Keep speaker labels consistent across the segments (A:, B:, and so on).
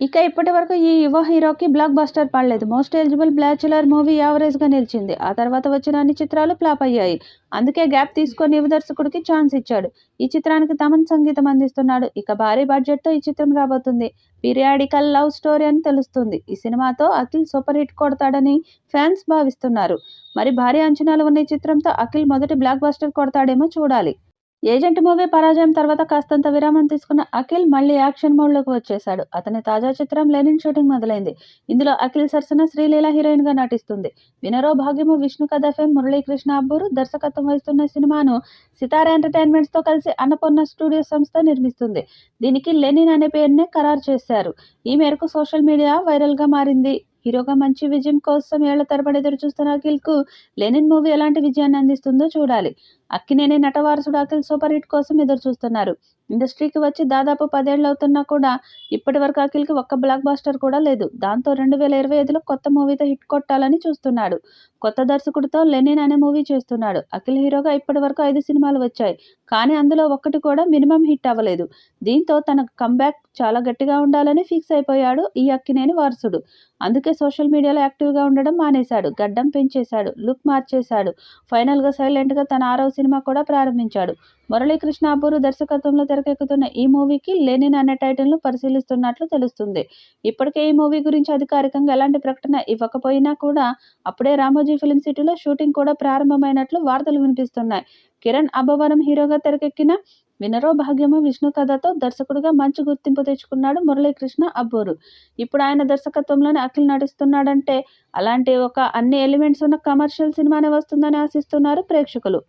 A: ఇక ఇప్పటివరకు ఈ యువ హీరోకి బ్లాక్ బస్టర్ పడలేదు. మోస్ట్ ఎలిజిబుల్ బ్యాచులర్ మూవీ యావరేజ్‌గా నిలిచింది. ఆ తర్వాత వచ్చిన అన్ని చిత్రాలు ఫ్లాప్ అయ్యాయి. అందుకే గ్యాప్ తీసుకొని యువ దర్శకుడికి ఛాన్స్ ఇచ్చాడు. ఈ చిత్రానికి తమన్ సంగీతం అందిస్తున్నాడు. ఇక భారీ బడ్జెట్‌తో ఈ చిత్రం రాబోతుంది. పీరియాడికల్ లవ్ స్టోరీ అని తెలుస్తుంది. ఈ సినిమాతో అఖిల్ సూపర్ హిట్ కొడతాడని ఫ్యాన్స్ భావిస్తున్నారు. మరి భారీ అంచనాలు ఉన్న ఈ చిత్రంతో అఖిల్ మొదటి బ్లాక్ బస్టర్ కొడతాడేమో చూడాలి. ఏజెంట్ మూవీ పరాజయం తర్వాత కాస్తంత విరామం తీసుకున్న అఖిల్ మళ్లీ యాక్షన్ మోడ్‌లోకి వచ్చేశాడు. అతని తాజా చిత్రం 'లెనిన్' షూటింగ్ మొదలైంది. ఇందులో అఖిల్ సరసన శ్రీలీల హీరోయిన్‌గా నటిస్తుంది. 'వినరో భాగ్యము', విష్ణు కథ ఫేమ్ మురళీకృష్ణ అబ్బూరు దర్శకత్వం వహిస్తున్న సినిమాను సితార ఎంటర్‌టైన్‌మెంట్స్‌తో కలిసి అన్నపూర్ణ స్టూడియోస్ సంస్థ నిర్మిస్తుంది. దీనికి 'లెనిన్' అనే పేరునే ఖరారు చేశారు. ఈ మేరకు సోషల్ మీడియా వైరల్‌గా మారింది. హీరోగా మంచి విజయం కోసం ఏళ్ల తరబడి ఎదురుచూస్తున్న అఖిల్‌కు 'లెనిన్' మూవీ ఎలాంటి విజయాన్ని అందిస్తుందో చూడాలి. అక్కినేని నటవారసుడు అఖిల్ సూపర్ హిట్ కోసం ఎదురుచూస్తున్నారు. ఇండస్ట్రీకి వచ్చి దాదాపు 10 ఏళ్లవుతున్నా కూడా ఇప్పటివరకు అఖిల్‌కి ఒక్క బ్లాక్ బస్టర్ కూడా లేదు. దాంతో 2025లో కొత్త మూవీతో హిట్ కొట్టాలని చూస్తున్నాడు. కొత్త దర్శకుడితో 'లెనిన్' అనే మూవీ చేస్తున్నాడు. అఖిల్ హీరోగా ఇప్పటివరకు 5 సినిమాలు వచ్చాయి. కానీ అందులో ఒక్కటి కూడా మినిమమ్ హిట్ అవ్వలేదు. దీంతో తన కమ్‌బ్యాక్ చాలా గట్టిగా ఉండాలని ఫిక్స్ అయిపోయాడు ఈ అక్కినేని వారసుడు. అందుకే సోషల్ మీడియాలో యాక్టివ్‌గా ఉండడం మానేశాడు. గడ్డం పెంచేశాడు. లుక్ మార్చేశాడు. ఫైనల్‌గా సైలెంట్‌గా తన 6వ సినిమా కూడా ప్రారంభించాడు. మురళీకృష్ణ అబ్బూరు దర్శకత్వంలో తెరకెక్కుతున్న ఈ మూవీకి 'లెనిన్' అనే టైటిల్‌ను పరిశీలిస్తున్నట్లు తెలుస్తుంది. ఇప్పటికే ఈ మూవీ గురించి అధికారికంగా ఎలాంటి ప్రకటన ఇవ్వకపోయినా కూడా అప్పుడే రామోజీ ఫిల్మ్ సిటీలో షూటింగ్ కూడా ప్రారంభమైనట్లు వార్తలు వినిపిస్తున్నాయి. కిరణ్ అబ్బవరం హీరోగా తెరకెక్కిన 'వినరో భాగ్యము', విష్ణు కథతో దర్శకుడిగా మంచి గుర్తింపు తెచ్చుకున్నాడు మురళీకృష్ణ అబ్బూరు. ఇప్పుడు ఆయన దర్శకత్వంలోనే అఖిల్ నటిస్తున్నాడంటే అలాంటి ఒక అన్ని ఎలిమెంట్స్ ఉన్న కమర్షియల్ సినిమానే వస్తుందని ఆశిస్తున్నారు ప్రేక్షకులు.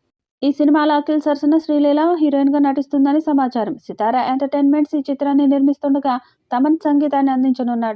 A: ఈ సినిమాలో అఖిల్ సరసన శ్రీలీల హీరోయిన్‌గా నటిస్తుందని సమాచారం. సితార ఎంటర్‌టైన్‌మెంట్స్ ఈ చిత్రాన్ని నిర్మిస్తుండగా తమన్ సంగీతాన్ని అందించనున్నాడు.